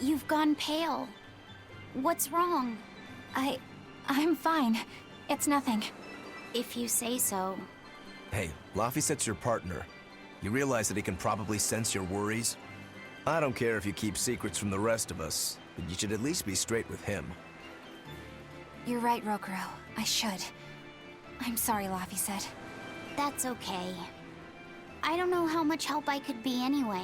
You've gone pale. What's wrong? I'm fine. It's nothing. If you say so. Hey, Laphicet's your partner. You realize that he can probably sense your worries? I don't care if you keep secrets from the rest of us, but you should at least be straight with him. You're right, Rokuro. I should. I'm sorry, Laphicet. That's okay. I don't know how much help I could be anyway.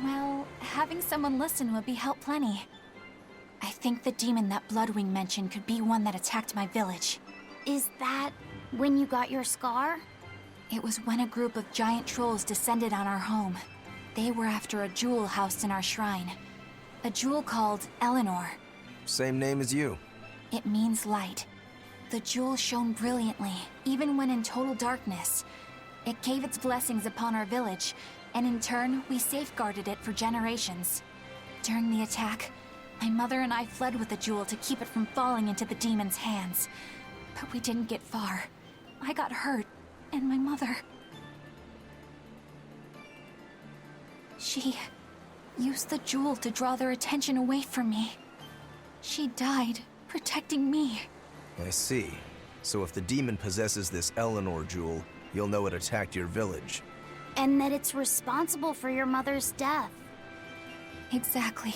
Well, having someone listen would be help plenty. I think the demon that Bloodwing mentioned could be one that attacked my village. Is that when you got your scar? It was when a group of giant trolls descended on our home. They were after a jewel housed in our shrine. A jewel called Eleanor. Same name as you. It means light. The jewel shone brilliantly, even when in total darkness. It gave its blessings upon our village, and in turn, we safeguarded it for generations. During the attack, my mother and I fled with the jewel to keep it from falling into the demon's hands. But we didn't get far. I got hurt, and my mother... She used the jewel to draw their attention away from me. She died, protecting me. I see. So if the demon possesses this Eleanor jewel, you'll know it attacked your village. And that it's responsible for your mother's death. Exactly.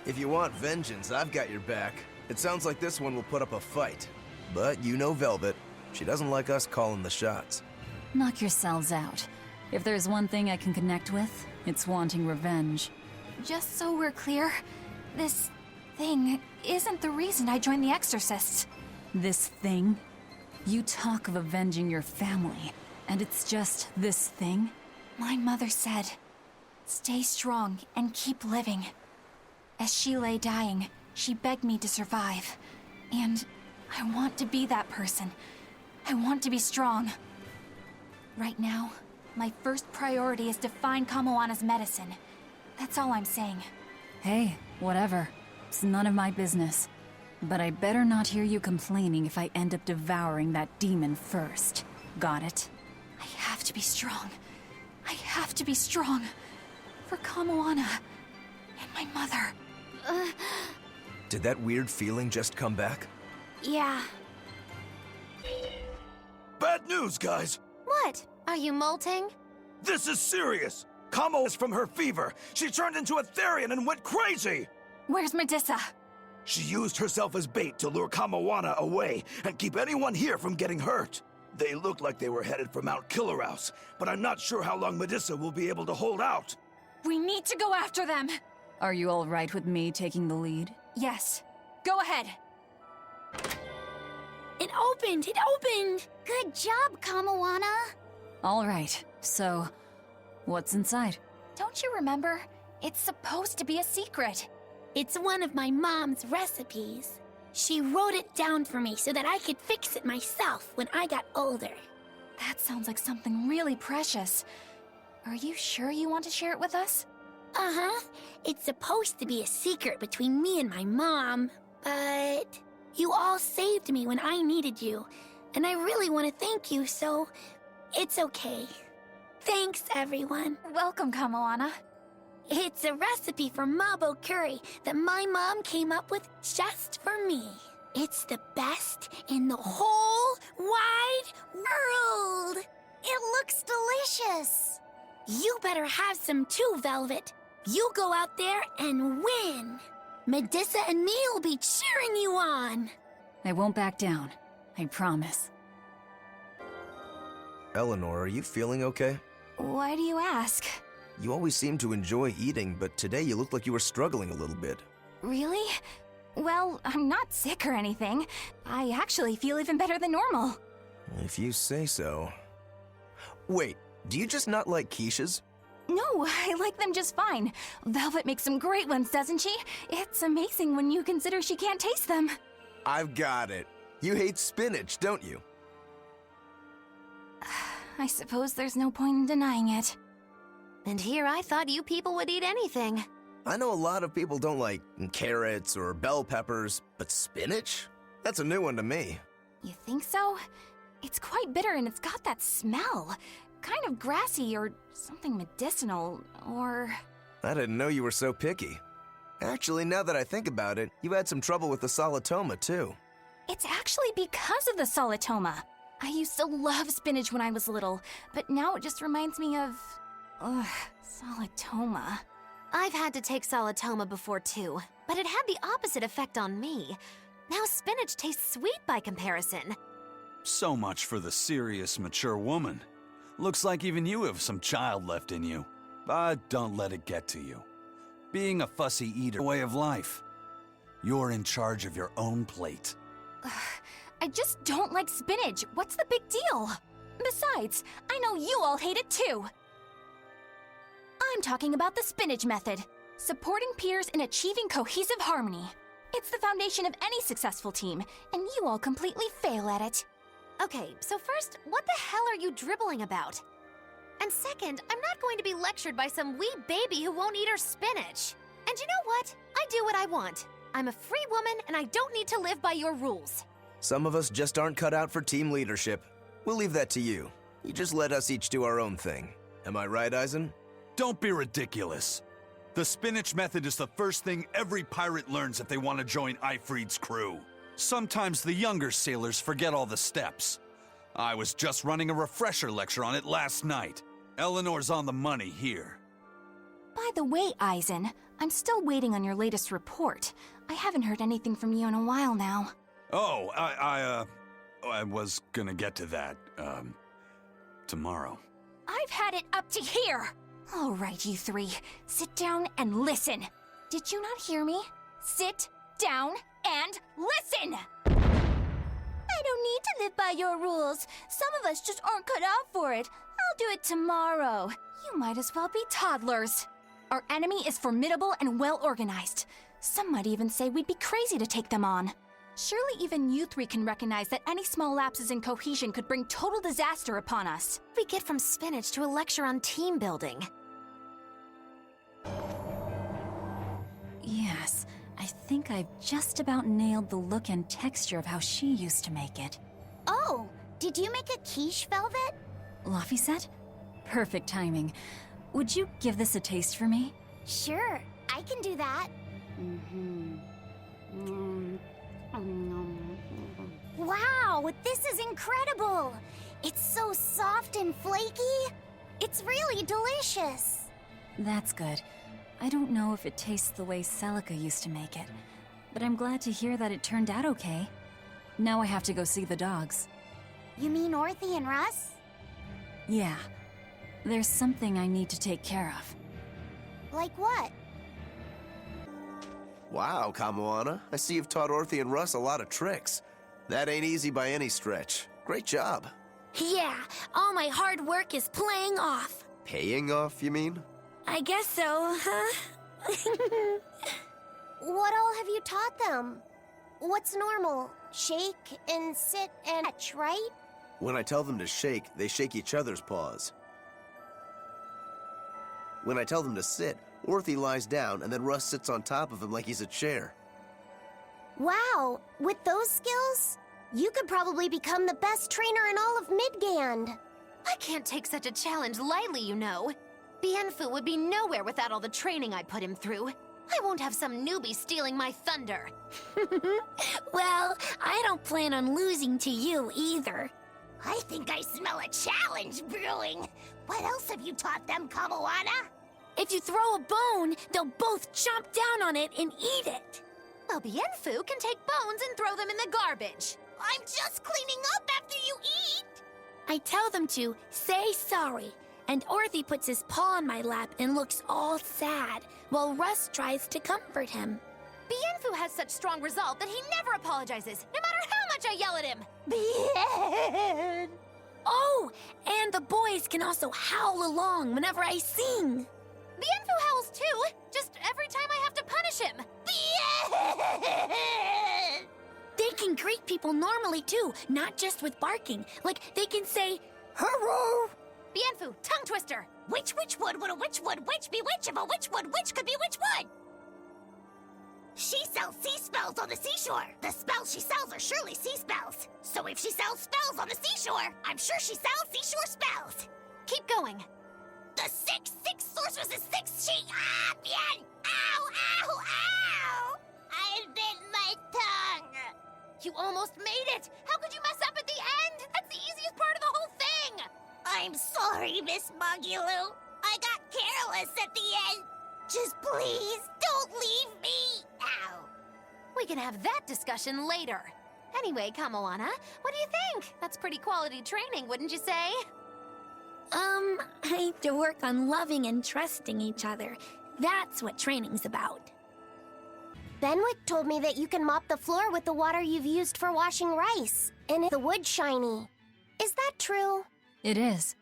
If you want vengeance, I've got your back. It sounds like this one will put up a fight. But you know Velvet. She doesn't like us calling the shots. Knock yourselves out. If there's one thing I can connect with, it's wanting revenge. Just so we're clear, this thing isn't the reason I joined the Exorcists. This thing? You talk of avenging your family, and it's just this thing? My mother said, "Stay strong and keep living." As she lay dying, she begged me to survive. And I want to be that person. I want to be strong. Right now, my first priority is to find Kamoana's medicine. That's all I'm saying. Hey, whatever. It's none of my business. But I better not hear you complaining if I end up devouring that demon first. Got it? I have to be strong. I have to be strong. For Kamoana and my mother. Did that weird feeling just come back? Yeah. Bad news, guys! What? Are you molting? This is serious! Kamo is from her fever. She turned into a Therian and went crazy! Where's Medusa? She used herself as bait to lure Kamoana away and keep anyone here from getting hurt. They look like they were headed for Mount Killerhouse, but I'm not sure how long Medusa will be able to hold out. We need to go after them! Are you all right with me taking the lead? Yes. Go ahead. It opened! It opened! Good job, Kamoana! All right, so what's inside? Don't you remember? It's supposed to be a secret. It's one of my mom's recipes. She wrote it down for me so that I could fix it myself when I got older. That sounds like something really precious. Are you sure you want to share it with us? Uh-huh. It's supposed to be a secret between me and my mom, but you all saved me when I needed you, and I really want to thank you, so it's okay. Thanks, everyone. Welcome, Kamoana. It's a recipe for mabo curry that my mom came up with just for me. It's the best in the whole wide world. It looks delicious. You better have some too, Velvet. You go out there and win. Medusa and me will be cheering you on. I won't back down. I promise. Eleanor, are you feeling okay? Why do you ask? You always seem to enjoy eating, but today you looked like you were struggling a little bit. Really? Well, I'm not sick or anything. I actually feel even better than normal. If you say so. Wait, do you just not like quiches? No, I like them just fine. Velvet makes some great ones, doesn't she? It's amazing when you consider she can't taste them. I've got it. You hate spinach, don't you? I suppose there's no point in denying it. And here I thought you people would eat anything. I know a lot of people don't like carrots or bell peppers, but spinach? That's a new one to me. You think so? It's quite bitter and it's got that smell. Kind of grassy or something medicinal, or... I didn't know you were so picky. Actually, now that I think about it, you had some trouble with the solitoma, too. It's actually because of the solitoma. I used to love spinach when I was little, but now it just reminds me of... Ugh, solitoma. I've had to take solitoma before too, but it had the opposite effect on me. Now spinach tastes sweet by comparison. So much for the serious, mature woman. Looks like even you have some child left in you. But don't let it get to you. Being a fussy eater, way of life. You're in charge of your own plate. I just don't like spinach. What's the big deal? Besides, I know you all hate it too. I'm talking about the spinach method. Supporting peers in achieving cohesive harmony. It's the foundation of any successful team, and you all completely fail at it. Okay, so first, what the hell are you dribbling about? And second, I'm not going to be lectured by some wee baby who won't eat her spinach. And you know what? I do what I want. I'm a free woman, and I don't need to live by your rules. Some of us just aren't cut out for team leadership. We'll leave that to you. You just let us each do our own thing. Am I right, Eisen? Don't be ridiculous. The spinach method is the first thing every pirate learns if they want to join Ifrid's crew. Sometimes the younger sailors forget all the steps. I was just running a refresher lecture on it last night. Eleanor's on the money here. By the way, Eisen, I'm still waiting on your latest report. I haven't heard anything from you in a while now. Oh, I was gonna get to that, tomorrow. I've had it up to here! All right, you three, sit down and listen. Did you not hear me? Sit down and listen! I don't need to live by your rules. Some of us just aren't cut out for it. I'll do it tomorrow. You might as well be toddlers. Our enemy is formidable and well organized. Some might even say we'd be crazy to take them on. Surely even you three can recognize that any small lapses in cohesion could bring total disaster upon us. We get from spinach to a lecture on team building. Yes, I think I've just about nailed the look and texture of how she used to make it. Oh, did you make a quiche velvet? Laffy said? Perfect timing. Would you give this a taste for me? Sure, I can do that. Wow, this is incredible! It's so soft and flaky. It's really delicious. That's good. I don't know if it tastes the way Celica used to make it, but I'm glad to hear that it turned out okay. Now I have to go see the dogs. You mean Orthy and Russ? Yeah. There's something I need to take care of. Like what? Wow, Kamoana. I see you've taught Orthy and Russ a lot of tricks. That ain't easy by any stretch. Great job. Yeah, all my hard work is playing off. Paying off, you mean? I guess so, huh? What all have you taught them? What's normal? Shake and sit and touch, right? When I tell them to shake, they shake each other's paws. When I tell them to sit, Orthy lies down and then Russ sits on top of him like he's a chair. Wow, with those skills, you could probably become the best trainer in all of Midgand. I can't take such a challenge lightly, you know. Bienfu would be nowhere without all the training I put him through. I won't have some newbie stealing my thunder. Well, I don't plan on losing to you either. I think I smell a challenge brewing. What else have you taught them, Kamoana? If you throw a bone, they'll both chomp down on it and eat it. Well, Bienfu can take bones and throw them in the garbage. I'm just cleaning up after you eat. I tell them to say sorry, and Orthy puts his paw on my lap and looks all sad, while Russ tries to comfort him. Bienfu has such strong resolve that he never apologizes, no matter how much I yell at him. Bien. Oh, and the boys can also howl along whenever I sing. Bienfu howls too, just every time I have to punish him. Bien. They can greet people normally too, not just with barking. Like, they can say, hello. Bienfu, tongue twister. Which would a witch would which be which if a witch would which could be which would? She sells sea spells on the seashore. The spells she sells are surely sea spells. So if she sells spells on the seashore, I'm sure she sells seashore spells. Keep going. The six sorceresses, six she... Ah, bien! Ow, ow, ow! almost made it! How could you mess up at the end? That's the easiest part of the whole thing! I'm sorry, Miss Mugulu. I got careless at the end. Just please, don't leave me. Ow. We can have that discussion later. Anyway, Kamoana, what do you think? That's pretty quality training, wouldn't you say? I have to work on loving and trusting each other. That's what training's about. Benwick told me that you can mop the floor with the water you've used for washing rice, and the wood shiny. Is that true? It is.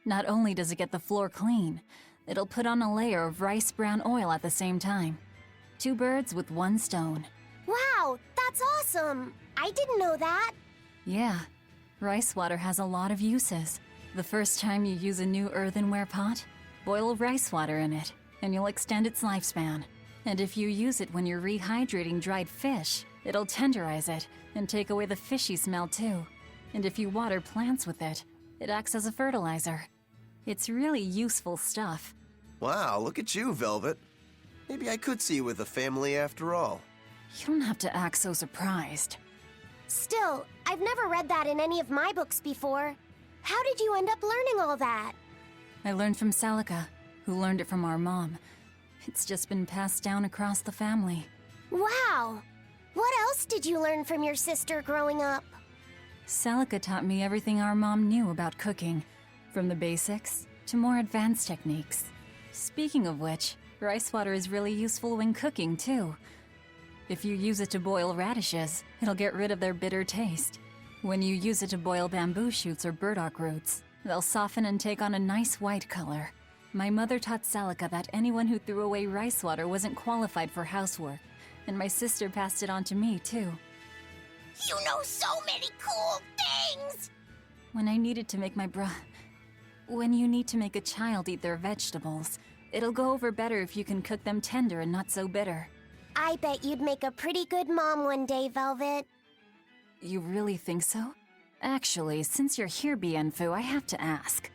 Not only does it get the floor clean, it'll put on a layer of rice brown oil at the same time. 2 birds with 1 stone. Wow, that's awesome! I didn't know that. Yeah, rice water has a lot of uses. The first time you use a new earthenware pot, boil rice water in it, and you'll extend its lifespan. And if you use it when you're rehydrating dried fish, it'll tenderize it and take away the fishy smell too. And if you water plants with it, it acts as a fertilizer. It's really useful stuff. Wow, look at you, Velvet. Maybe I could see you with a family after all. You don't have to act so surprised. Still, I've never read that in any of my books before. How did you end up learning all that? I learned from Celica, who learned it from our mom. It's just been passed down across the family. Wow! What else did you learn from your sister growing up? Celica taught me everything our mom knew about cooking, from the basics to more advanced techniques. Speaking of which, rice water is really useful when cooking, too. If you use it to boil radishes, it'll get rid of their bitter taste. When you use it to boil bamboo shoots or burdock roots, they'll soften and take on a nice white color. My mother taught Celica that anyone who threw away rice water wasn't qualified for housework, and my sister passed it on to me, too. You know so many cool things! When I needed to make When you need to make a child eat their vegetables, it'll go over better if you can cook them tender and not so bitter. I bet you'd make a pretty good mom one day, Velvet. You really think so? Actually, since you're here, Bienfu, I have to ask.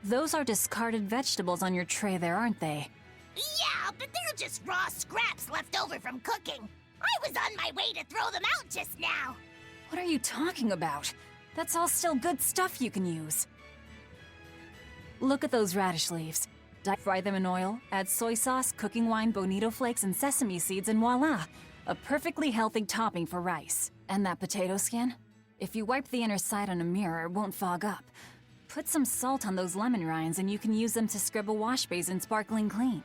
Those are discarded vegetables on your tray there, aren't they? Yeah, but they're just raw scraps left over from cooking. I was on my way to throw them out just now. What are you talking about? That's all still good stuff you can use. Look at those radish leaves. Fry them in oil, add soy sauce, cooking wine, bonito flakes, and sesame seeds, and voila! A perfectly healthy topping for rice. And that potato skin? If you wipe the inner side on a mirror, it won't fog up. Put some salt on those lemon rinds and you can use them to scrub a wash basin sparkling clean.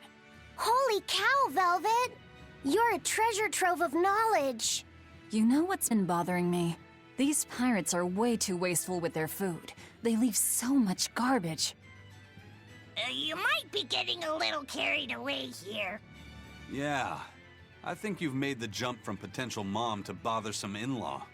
Holy cow, Velvet! You're a treasure trove of knowledge. You know what's been bothering me? These pirates are way too wasteful with their food. They leave so much garbage. You might be getting a little carried away here. Yeah, I think you've made the jump from potential mom to bothersome in-law.